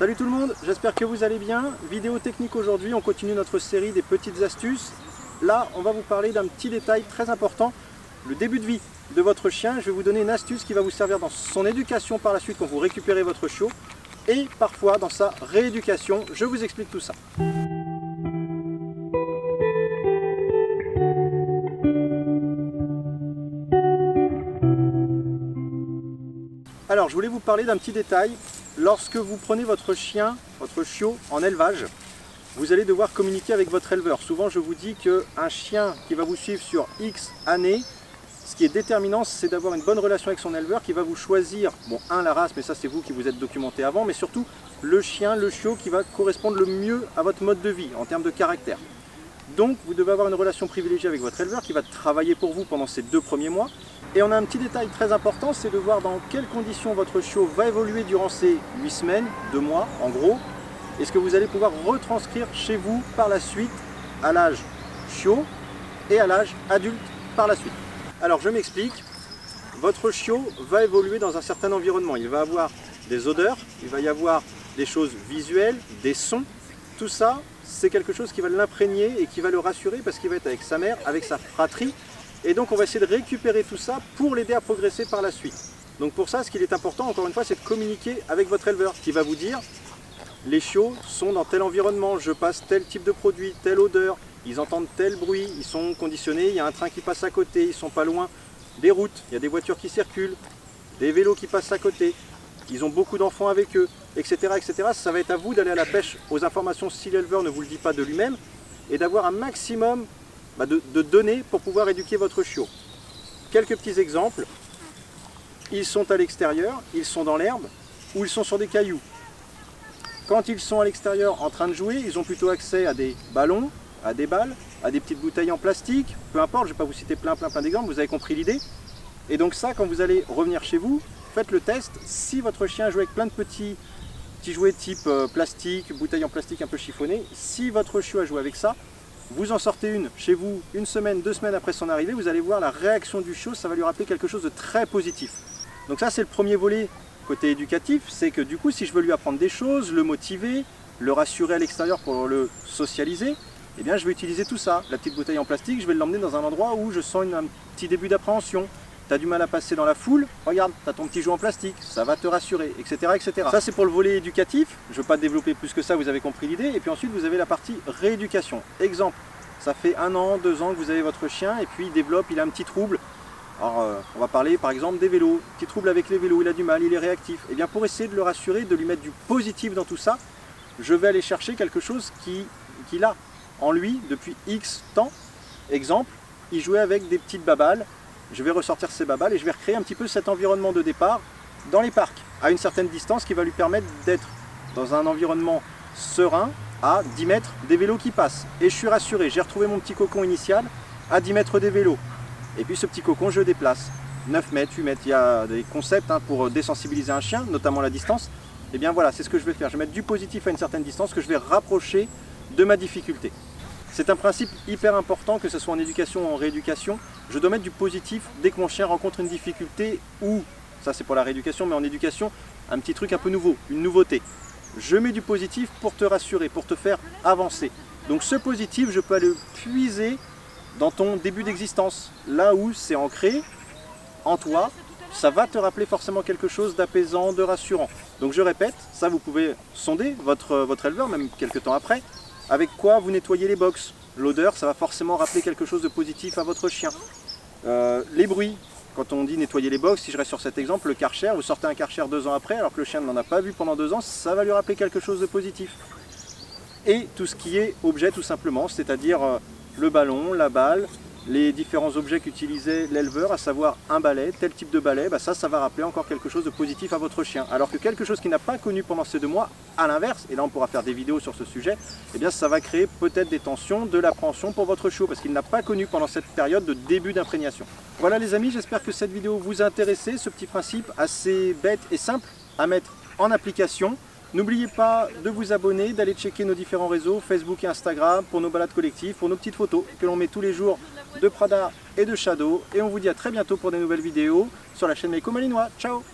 Salut tout le monde, j'espère que vous allez bien. Vidéo technique aujourd'hui, on continue notre série des petites astuces. Là, on va vous parler d'un petit détail très important, le début de vie de votre chien. Je vais vous donner une astuce qui va vous servir dans son éducation par la suite quand vous récupérez votre chiot et parfois dans sa rééducation. Je vous explique tout ça. Alors, je voulais vous parler d'un petit détail. Lorsque vous prenez votre chien, votre chiot en élevage, vous allez devoir communiquer avec votre éleveur. Souvent, je vous dis qu'un chien qui va vous suivre sur X années, ce qui est déterminant, c'est d'avoir une bonne relation avec son éleveur qui va vous choisir, bon, la race, mais ça c'est vous qui vous êtes documenté avant, mais surtout le chien, le chiot qui va correspondre le mieux à votre mode de vie en termes de caractère. Donc, vous devez avoir une relation privilégiée avec votre éleveur qui va travailler pour vous pendant ces 2 premiers mois. Et on a un petit détail très important, c'est de voir dans quelles conditions votre chiot va évoluer durant ces 8 semaines, 2 mois en gros, et ce que vous allez pouvoir retranscrire chez vous par la suite à l'âge chiot et à l'âge adulte par la suite. Alors je m'explique, votre chiot va évoluer dans un certain environnement, il va avoir des odeurs, il va y avoir des choses visuelles, des sons, tout ça c'est quelque chose qui va l'imprégner et qui va le rassurer parce qu'il va être avec sa mère, avec sa fratrie. Et donc on va essayer de récupérer tout ça pour l'aider à progresser par la suite. Donc pour ça, ce qu'il est important, encore une fois, c'est de communiquer avec votre éleveur qui va vous dire les chiots sont dans tel environnement, je passe tel type de produit, telle odeur, ils entendent tel bruit, ils sont conditionnés, il y a un train qui passe à côté, ils sont pas loin des routes, il y a des voitures qui circulent, des vélos qui passent à côté, ils ont beaucoup d'enfants avec eux, etc., etc. Ça va être à vous d'aller à la pêche aux informations si l'éleveur ne vous le dit pas de lui-même et d'avoir un maximum de données pour pouvoir éduquer votre chiot. Quelques petits exemples. Ils sont à l'extérieur, ils sont dans l'herbe ou ils sont sur des cailloux. Quand ils sont à l'extérieur en train de jouer, ils ont plutôt accès à des ballons, à des balles, à des petites bouteilles en plastique, peu importe, je ne vais pas vous citer plein d'exemples, vous avez compris l'idée. Et donc ça, quand vous allez revenir chez vous, faites le test. Si votre chien joue avec plein de petits jouets type plastique, bouteilles en plastique un peu chiffonnées, si votre chiot a joué avec ça, vous en sortez une chez vous 1 semaine, 2 semaines après son arrivée, vous allez voir la réaction du chiot, ça va lui rappeler quelque chose de très positif. Donc ça c'est le premier volet côté éducatif, c'est que du coup si je veux lui apprendre des choses, le motiver, le rassurer à l'extérieur pour le socialiser, eh bien je vais utiliser tout ça. La petite bouteille en plastique, je vais l'emmener dans un endroit où je sens un petit début d'appréhension. Tu as du mal à passer dans la foule, regarde, tu as ton petit jouet en plastique, ça va te rassurer, etc. etc. Ça c'est pour le volet éducatif, je ne vais pas développer plus que ça, vous avez compris l'idée. Et puis ensuite vous avez la partie rééducation. Exemple, ça fait 1 an, 2 ans que vous avez votre chien et puis il développe, il a un petit trouble. Alors on va parler par exemple des vélos, petit trouble avec les vélos, il a du mal, il est réactif. Et bien pour essayer de le rassurer, de lui mettre du positif dans tout ça, je vais aller chercher quelque chose qu'il a en lui depuis X temps. Exemple, il jouait avec des petites babales. Je vais ressortir ces babales et je vais recréer un petit peu cet environnement de départ dans les parcs, à une certaine distance qui va lui permettre d'être dans un environnement serein à 10 mètres des vélos qui passent. Et je suis rassuré, j'ai retrouvé mon petit cocon initial à 10 mètres des vélos. Et puis ce petit cocon, je le déplace. 9 mètres, 8 mètres, il y a des concepts pour désensibiliser un chien, notamment la distance. Et bien voilà, c'est ce que je vais faire. Je vais mettre du positif à une certaine distance que je vais rapprocher de ma difficulté. C'est un principe hyper important, que ce soit en éducation ou en rééducation. Je dois mettre du positif dès que mon chien rencontre une difficulté ou, ça c'est pour la rééducation, mais en éducation, un petit truc un peu nouveau, une nouveauté. Je mets du positif pour te rassurer, pour te faire avancer. Donc ce positif, je peux aller le puiser dans ton début d'existence, là où c'est ancré en toi, ça va te rappeler forcément quelque chose d'apaisant, de rassurant. Donc je répète, ça vous pouvez sonder votre éleveur, même quelques temps après. Avec quoi vous nettoyez les box. L'odeur, ça va forcément rappeler quelque chose de positif à votre chien. Les bruits, quand on dit nettoyer les box, si je reste sur cet exemple, le Karcher, vous sortez un Karcher 2 ans après, alors que le chien n'en a pas vu pendant 2 ans, ça va lui rappeler quelque chose de positif. Et tout ce qui est objet tout simplement, c'est-à-dire le ballon, la balle, les différents objets qu'utilisait l'éleveur, à savoir un balai, tel type de balai, ça va rappeler encore quelque chose de positif à votre chien. Alors que quelque chose qu'il n'a pas connu pendant ces 2 mois, à l'inverse, et là on pourra faire des vidéos sur ce sujet, eh bien ça va créer peut-être des tensions, de l'appréhension pour votre chiot, parce qu'il n'a pas connu pendant cette période de début d'imprégnation. Voilà les amis, j'espère que cette vidéo vous a intéressé, ce petit principe assez bête et simple à mettre en application. N'oubliez pas de vous abonner, d'aller checker nos différents réseaux, Facebook et Instagram, pour nos balades collectives, pour nos petites photos que l'on met tous les jours de Prada et de Shadow. Et on vous dit à très bientôt pour des nouvelles vidéos sur la chaîne Meiko Malinois. Ciao!